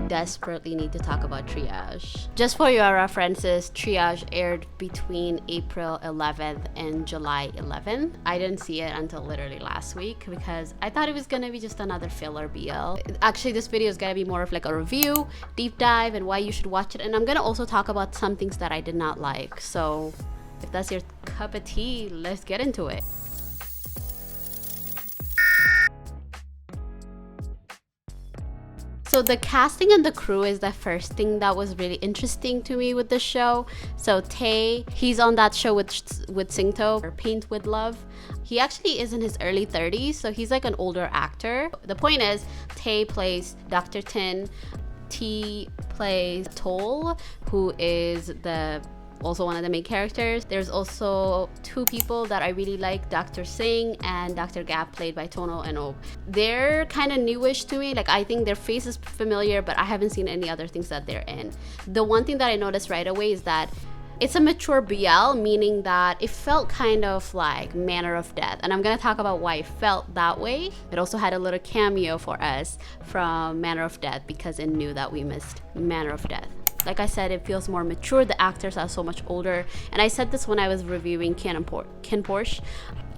desperately need to talk about Triage. Just for your references, Triage aired between April 11th and July 11th. I didn't see it until literally last week because I thought it was gonna be just another filler BL. Actually, this video is gonna be more of like a review, deep dive, and why you should watch it. And I'm gonna also talk about some things that I did not like. So if that's your cup of tea, let's get into it. So the casting and the crew is the first thing that was really interesting to me with the show. So Tae, he's on that show with Singto, or Paint with Love. He actually is in his early 30s, so he's like an older actor. The point is, Tae plays Dr. Tin, T plays Toll, who is also one of the main characters. There's also two people that I really like, Dr. Singh and Dr. Gap, played by Tono and Oh. They're kind of newish to me. Like, I think their face is familiar, but I haven't seen any other things that they're in. The one thing that I noticed right away is that it's a mature BL, meaning that it felt kind of like Manner of Death. And I'm gonna talk about why it felt that way. It also had a little cameo for us from Manner of Death because it knew that we missed Manner of Death. Like I said, it feels more mature. The actors are so much older. And I said this when I was reviewing Ken Porsche.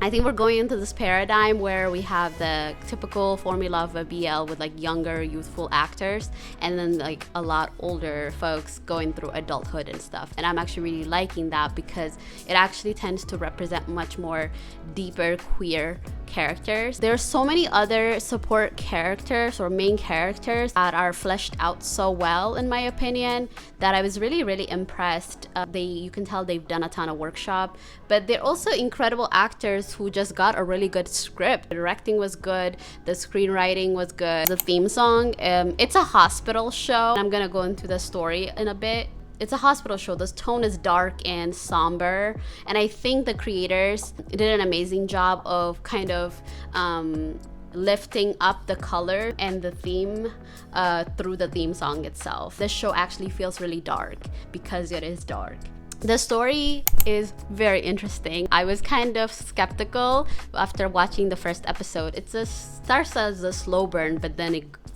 I think we're going into this paradigm where we have the typical formula of a BL with like younger, youthful actors, and then like a lot older folks going through adulthood and stuff. And I'm actually really liking that because it actually tends to represent much more deeper queer characters. There's so many other support characters or main characters that are fleshed out so well, in my opinion, that I was really impressed. You can tell they've done a ton of workshop, but they're also incredible actors who just got a really good script. The directing was good, the screenwriting was good, the theme song. It's a hospital show. I'm gonna go into the story in a bit. It's a hospital show. This tone is dark and somber, and I think the creators did an amazing job of kind of lifting up the color and the theme through the theme song itself. This show actually feels really dark because it is dark. The story is very interesting. I was kind of skeptical after watching the first episode. It starts as a slow burn, but then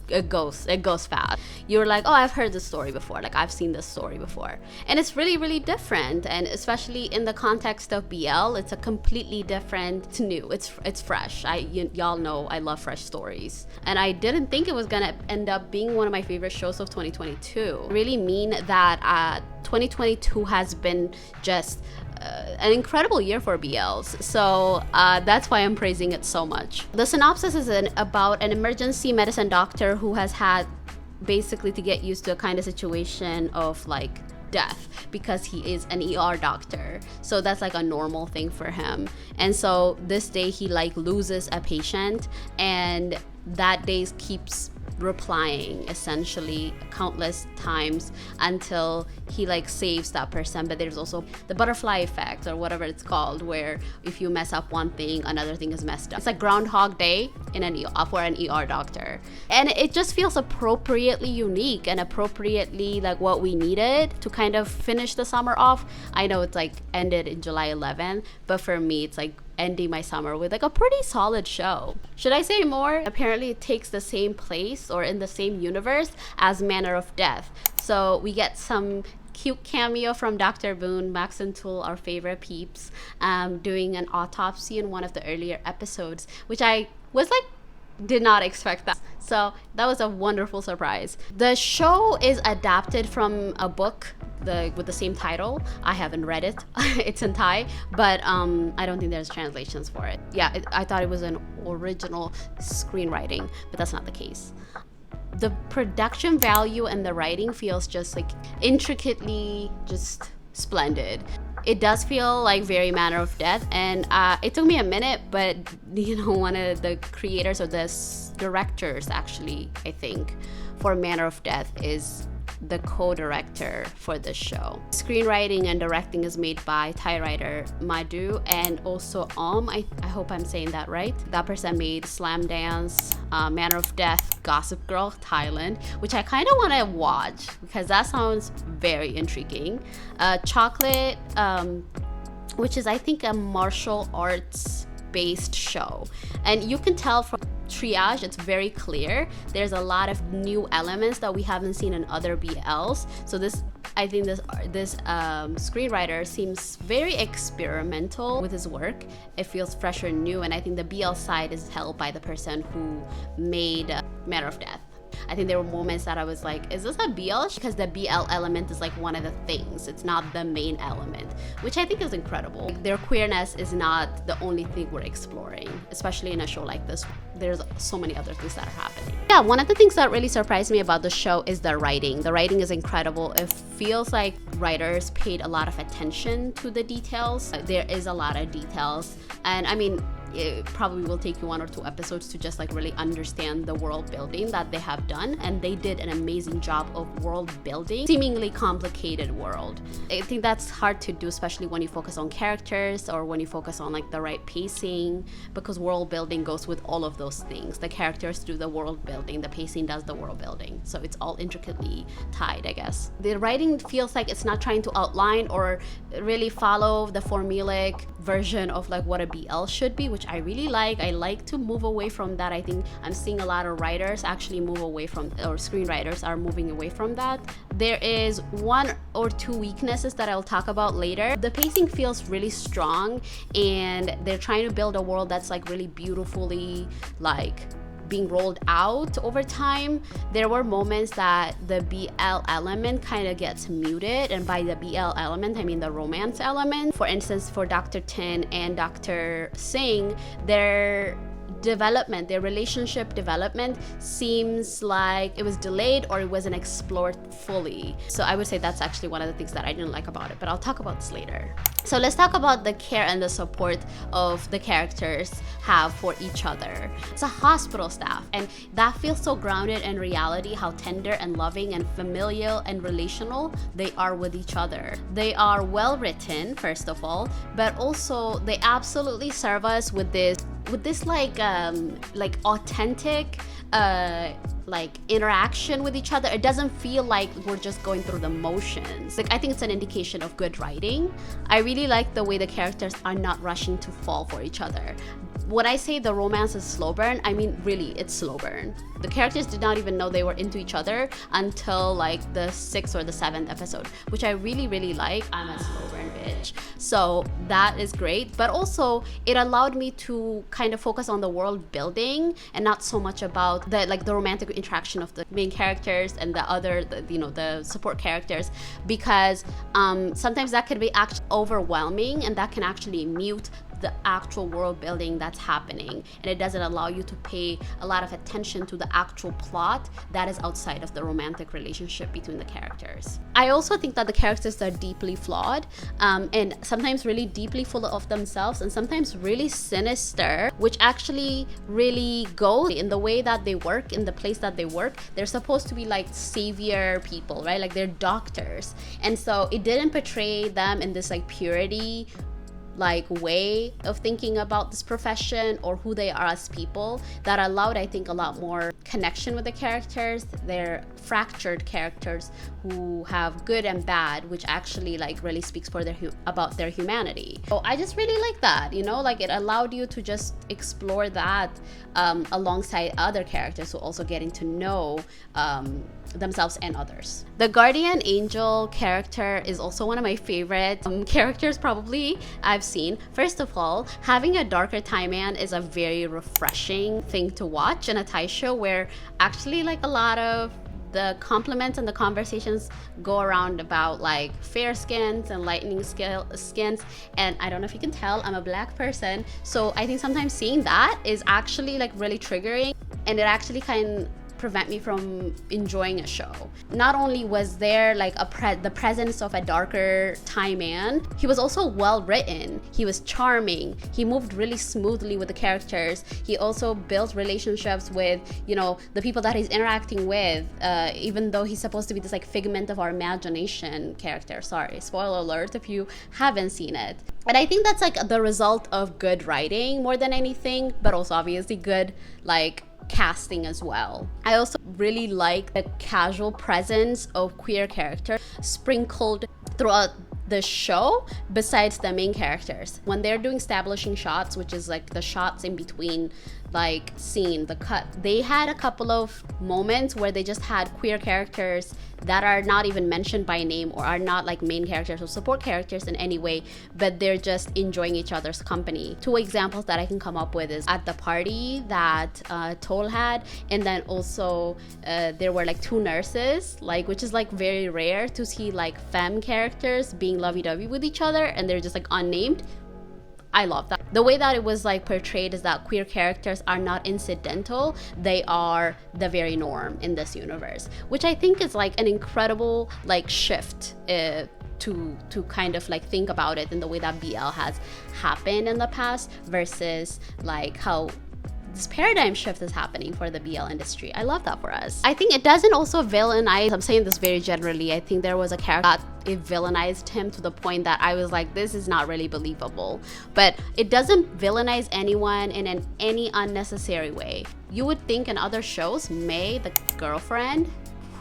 it goes fast. You're like, oh, I've heard this story before. Like, I've seen this story before. And it's really different. And especially in the context of BL, it's a completely different, it's new, it's fresh. Y'all know I love fresh stories. And I didn't think it was gonna end up being one of my favorite shows of 2022. I really mean that 2022 has been just an incredible year for BLs, so that's why I'm praising it so much. The synopsis is about an emergency medicine doctor who has had basically to get used to a kind of situation of like death because he is an ER doctor, so that's like a normal thing for him. And so this day he like loses a patient, and that day keeps replying essentially countless times until he like saves that person. But there's also the butterfly effect, or whatever it's called, where if you mess up one thing, another thing is messed up. It's like Groundhog Day in for an ER doctor, and it just feels appropriately unique and appropriately like what we needed to kind of finish the summer off. I know it's like ended in July 11th, but for me it's like ending my summer with like a pretty solid show. Should I say more? Apparently it takes the same place or in the same universe as Manner of Death. So we get some cute cameo from Dr. Boone, Max and Tool, our favorite peeps, doing an autopsy in one of the earlier episodes, which I was like, did not expect that. So that was a wonderful surprise. The show is adapted from a book with the same title. I haven't read it. It's in Thai, but I don't think there's translations for it. Yeah, I thought it was an original screenwriting, but that's not the case. The production value and the writing feels just like intricately just splendid. It does feel like very Manner of Death, and it took me a minute, but you know, one of the creators or the directors actually, I think, for Manner of Death is the co-director for this show. Screenwriting and directing is made by Thai writer Madhu and also I hope I'm saying that right. That person made Slam Dance, Manner of Death, Gossip Girl, Thailand, which I kind of want to watch because that sounds very intriguing. Chocolate, which is I think a martial arts based show, and you can tell from Triage, it's very clear. There's a lot of new elements that we haven't seen in other BLs. So I think this screenwriter seems very experimental with his work. It feels fresh and new, and I think the BL side is held by the person who made Matter of Death. I think there were moments that I was like, is this a BL? Because the BL element is like one of the things. It's not the main element, which I think is incredible. Their queerness is not the only thing we're exploring, especially in a show like this. There's so many other things that are happening. Yeah, one of the things that really surprised me about the show is the writing. The writing is incredible. It feels like writers paid a lot of attention to the details. There is a lot of details. And I mean, it probably will take you 1 or 2 episodes to just like really understand the world building that they have done, and they did an amazing job of world building seemingly complicated world. I think that's hard to do, especially when you focus on characters or when you focus on like the right pacing, because world building goes with all of those things. The characters do the world building, the pacing does the world building, so it's all intricately tied, I guess. The writing feels like it's not trying to outline or really follow the formulaic version of like what a BL should be, which I really like. I like to move away from that. I think I'm seeing a lot of writers actually move away from, or screenwriters are moving away from that. There is 1 or 2 weaknesses that I'll talk about later. The pacing feels really strong, and they're trying to build a world that's like really beautifully like being rolled out over time. There were moments that the BL element kind of gets muted, and by the BL element I mean the romance element. For instance, for Dr. Tin and Dr. Singh, their relationship development seems like it was delayed or it wasn't explored fully. So I would say that's actually one of the things that I didn't like about it, but I'll talk about this later. So let's talk about the care and the support of the characters have for each other. It's a hospital staff, and that feels so grounded in reality, how tender and loving and familial and relational they are with each other. They are well written, first of all, but also they absolutely serve us with this like authentic like interaction with each other. It doesn't feel like we're just going through the motions. Like, I think it's an indication of good writing. I really like the way the characters are not rushing to fall for each other. When I say the romance is slow burn, I mean really it's slow burn. The characters did not even know they were into each other until like the 6th or the 7th episode, which I really, really like. I'm a slow burn bitch. So that is great, but also it allowed me to kind of focus on the world building and not so much about the romantic interaction of the main characters and the support characters, because sometimes that could be actually overwhelming, and that can actually mute the actual world building that's happening, and it doesn't allow you to pay a lot of attention to the actual plot that is outside of the romantic relationship between the characters. I also think that the characters are deeply flawed, and sometimes really deeply full of themselves, and sometimes really sinister, which actually really goes in the way that they work, in the place that they work. They're supposed to be like savior people, right? Like they're doctors, and so it didn't portray them in this like purity like way of thinking about this profession or who they are as people, that allowed, I think, a lot more connection with the characters. They're fractured characters who have good and bad, which actually like really speaks for about their humanity. So I just really like that, like it allowed you to just explore that alongside other characters, who also getting to know themselves and others. The guardian angel character is also one of my favorite characters probably I've seen. First of all, having a darker Thai man is a very refreshing thing to watch in a Thai show, where actually like a lot of the compliments and the conversations go around about like fair skins and lightning skins, and I don't know if you can tell, I'm a black person, so I think sometimes seeing that is actually like really triggering, and it actually can prevent me from enjoying a show. Not only was there like the presence of a darker Thai man, he was also well written, he was charming, he moved really smoothly with the characters, he also built relationships with the people that he's interacting with, even though he's supposed to be this like figment of our imagination character. Sorry, spoiler alert if you haven't seen it. And I think that's like the result of good writing more than anything, but also obviously good like casting as well. I also really like the casual presence of queer characters sprinkled throughout the show besides the main characters. When they're doing establishing shots, which is like the shots in between like scene, the cut, they had a couple of moments where they just had queer characters that are not even mentioned by name or are not like main characters or support characters in any way, but they're just enjoying each other's company. Two examples that I can come up with is at the party that Toll had, and then also there were like two nurses, like, which is like very rare to see like femme characters being lovey-dovey with each other, and they're just like unnamed. I love that. The way that it was like portrayed is that queer characters are not incidental, they are the very norm in this universe, which I think is like an incredible like shift to kind of like think about it in the way that BL has happened in the past versus like how this paradigm shift is happening for the BL industry. I love that for us. I think it doesn't also villainize, I'm saying this very generally, I think there was a character that it villainized him to the point that I was like, this is not really believable. But it doesn't villainize anyone in any unnecessary way. You would think in other shows, May, the girlfriend,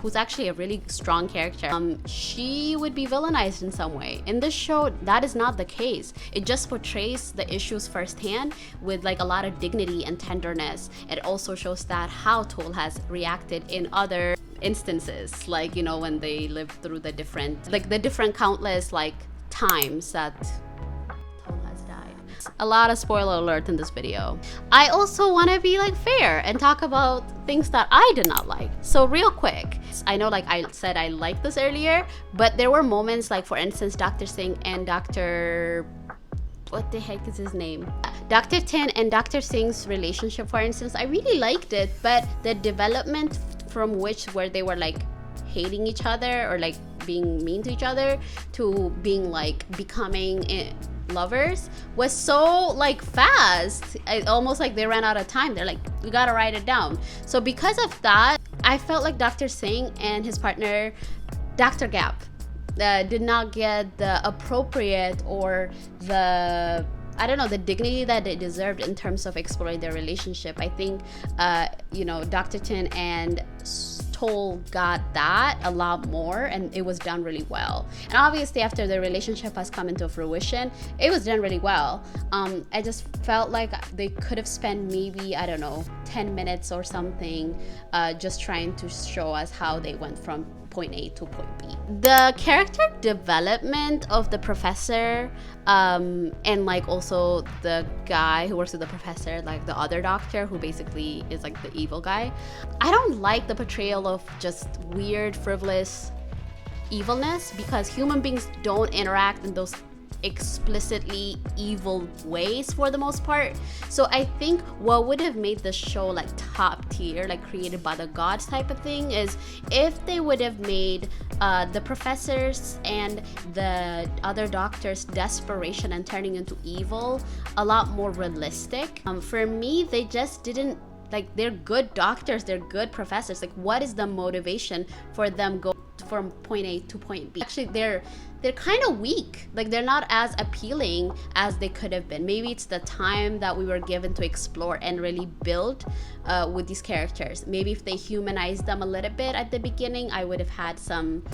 who's actually a really strong character, she would be villainized in some way. In this show, that is not the case. It just portrays the issues firsthand with like a lot of dignity and tenderness. It also shows that how Toll has reacted in other instances, like, you know, when they lived through the different countless like times that a lot of spoiler alert in this video. I also want to be like fair and talk about things that I did not like. So real quick, I know like I said I liked this earlier, but there were moments like, for instance, Dr. Singh and Dr. what the heck is his name? Dr. Tin and Dr. Singh's relationship, for instance, I really liked it, but the development from where they were like hating each other or like being mean to each other to being like becoming lovers was so like fast. Almost like they ran out of time. They're like, we gotta write it down. So because of that, I felt like Dr. Singh and his partner Dr. Gap did not get the appropriate or the, I don't know, the dignity that they deserved in terms of exploring their relationship. I think you know, Dr. Tin and Toll got that a lot more, and it was done really well. And obviously after the relationship has come into fruition, it was done really well. I just felt like they could have spent maybe, I don't know, 10 minutes or something just trying to show us how they went from point A to point B. The character development of the professor and like also the guy who works with the professor, like the other doctor who basically is like the evil guy, I don't like the portrayal of just weird, frivolous evilness, because human beings don't interact in those explicitly evil ways for the most part. So I think what would have made the show like top tier, like created by the gods type of thing, is if they would have made the professors and the other doctors' desperation and turning into evil a lot more realistic. For me, they just didn't, like, they're good doctors, they're good professors. Like, what is the motivation for them go from point A to point B? Actually, they're kind of weak. Like, they're not as appealing as they could have been. Maybe it's the time that we were given to explore and really build with these characters. Maybe if they humanized them a little bit at the beginning, I would have had some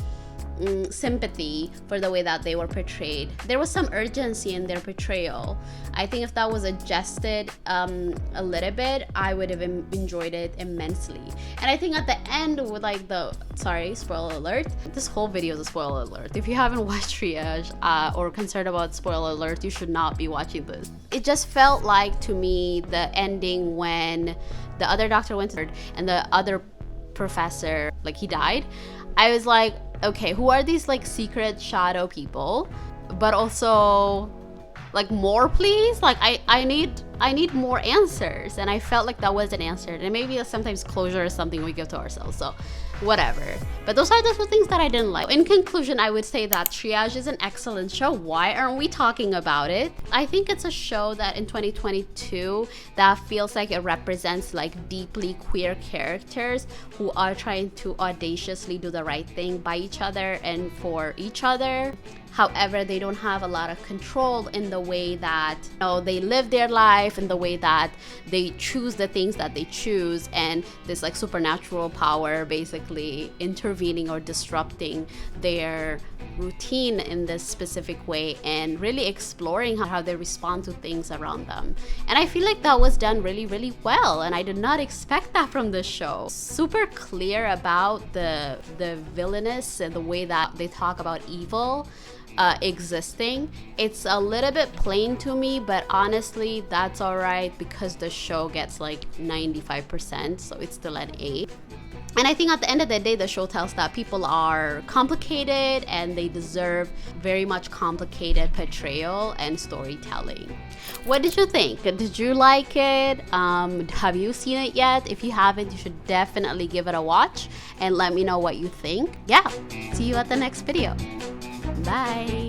sympathy for the way that they were portrayed. There was some urgency in their portrayal. I think if that was adjusted a little bit, I would have enjoyed it immensely. And I think at the end with like the, sorry, spoiler alert, this whole video is a spoiler alert. If you haven't watched Triage or concerned about spoiler alert, you should not be watching this. It just felt like, to me, the ending when the other doctor went to and the other professor, like, he died, I was like, okay, who are these like secret shadow people? But also, like, more please. Like, I need more answers, and I felt like that wasn't answered. And maybe sometimes closure is something we give to ourselves, so whatever. But those are the things that I didn't like. In conclusion, I would say that Triage is an excellent show. Why aren't we talking about it? I think it's a show that in 2022 that feels like it represents like deeply queer characters who are trying to audaciously do the right thing by each other and for each other. However, they don't have a lot of control in the way that, you know, they live their life and the way that they choose the things that they choose, and this like supernatural power basically intervening or disrupting their routine in this specific way, and really exploring how they respond to things around them. And I feel like that was done really, really well, and I did not expect that from this show. Super clear about the villainous and the way that they talk about evil existing. It's a little bit plain to me, but honestly that's all right because the show gets like 95%, so it's still an 8. And I think at the end of the day, the show tells that people are complicated and they deserve very much complicated portrayal and storytelling. What did you think? Did you like it? Have you seen it yet? If you haven't, you should definitely give it a watch and let me know what you think. Yeah, see you at the next video. Bye.